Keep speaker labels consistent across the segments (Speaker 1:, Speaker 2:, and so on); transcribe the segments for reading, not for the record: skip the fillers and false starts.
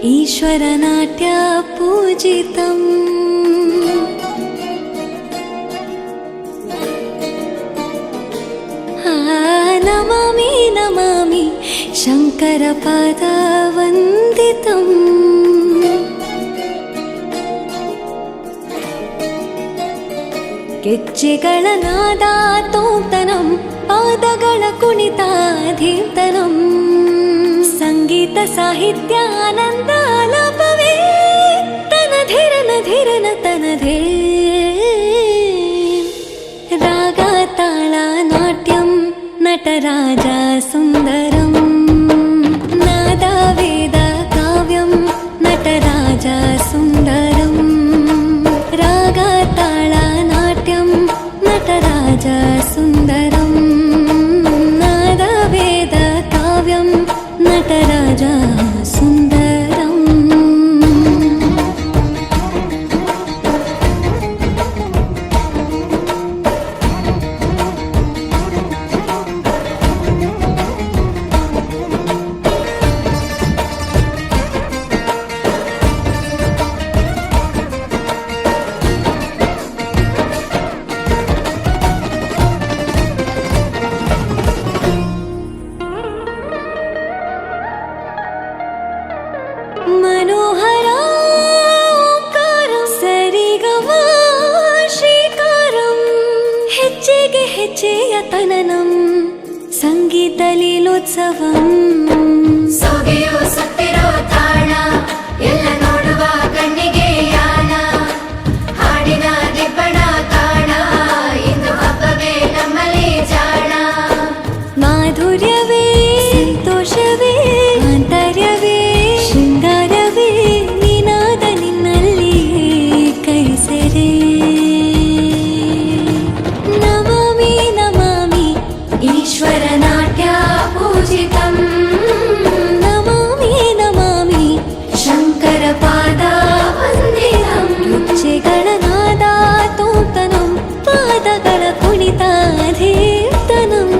Speaker 1: ईश्वरनाट्य पूजितम् नमामि नमामि शङ्करपादवन्दितम् ಗೆಜ್ಜೆಗಳ ನಾದ ತೋಂತನಂ ಪಾದಗಳ ಕುಣಿತಾಧೀರ್ತನಂ ಸಂಗೀತ ಸಾಹಿತ್ಯ ಆನಂದ ಆಲಾಪವೇ ತನಧಿರನ ಧಿರನ ತನಧೇ ರಾಗ ತಾಳ ನಾಟ್ಯಂ ನಟರಾಜ ಸುಂದರಂ ನಾದ ವೇದ ಕಾವ್ಯಂ ನಟರಾಜ ಸುಂದರಂ ರಾಗ ತಾಳ ನಾಟ್ಯಂ ನಟರಾಜ ಸುಂದರಂ ನಾದ ವೇದ ಕಾವ್ಯಂ ನಟರಾಜ ಸುಂದರಂ मनोहर ओंकारं सरिगमा श्रीकारं ಹೆಜ್ಜೆಗೆ ಹೆಜ್ಜೆಯ ತನನಂ ಸಂಗೀತ ಲೀಲೋತ್ಸವಂ
Speaker 2: ಸೊಗೆಯೋ ಸತ್ತಿರೋ ತಾಣ ಎಲ್ಲ ನೋಡುವ ಕಣ್ಣಿಗೆ ಯಾನ ಹಾಡಿನ ದಿಬ್ಬಣ ಕಾಣ ಇಂದು ಹಬ್ಬವೇ ನಮ್ಮಲ್ಲಿ ಜಾಣ
Speaker 1: ಮಾಧುರ್ಯವೇ ಸಂತೋಷವೇ ಆಂತರ್ಯವೇ ಶೃಂಗಾರವೇ ನಿನಾದ ನಿನ್ನಲ್ಲಿ ಕೈಸೆರೆ ನಮಾಮಿ ನಮಾಮಿ
Speaker 2: ಈಶ್ವರನಾಟ್ಯ ಪೂಜಿತಂ
Speaker 1: ನಮಾಮಿ ನಮಾಮಿ
Speaker 2: ಶಂಕರಪಾದ ವಂದಿತಂ
Speaker 1: ಗೆಜ್ಜೆಗಳ ನಾದ ತೋಂತನಂ ಪಾದಗಳ ಕುಣಿತಾಧೀರ್ತನಂ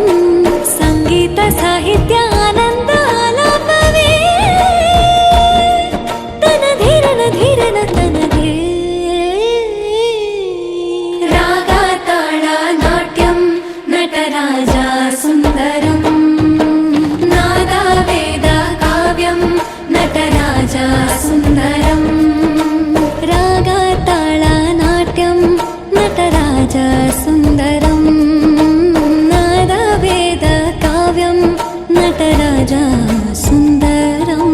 Speaker 1: ಸಂಗೀತ ಸಾಹಿತ್ಯ ಆನಂದ ಆಲಾಪವೇ ತನಧಿರನ ಧಿರನ ತನಧೇ
Speaker 2: ರಾಗ ತಾಳ ನಾಟ್ಯಂ ನಟರಾಜ ಸುಂದರಂ ನಾದ ವೇದ ಕಾವ್ಯಂ ನಟರಾಜ ಸುಂದರಂ
Speaker 1: ರಾಗ ತಾಳ ನಾಟ್ಯಂ ನಟರಾಜ ಸುಂದರಂ ನಾದ ವೇದ ಕಾವ್ಯಂ ನಟರಾಜ ಸುಂದರಂ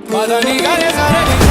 Speaker 3: Madani gane sare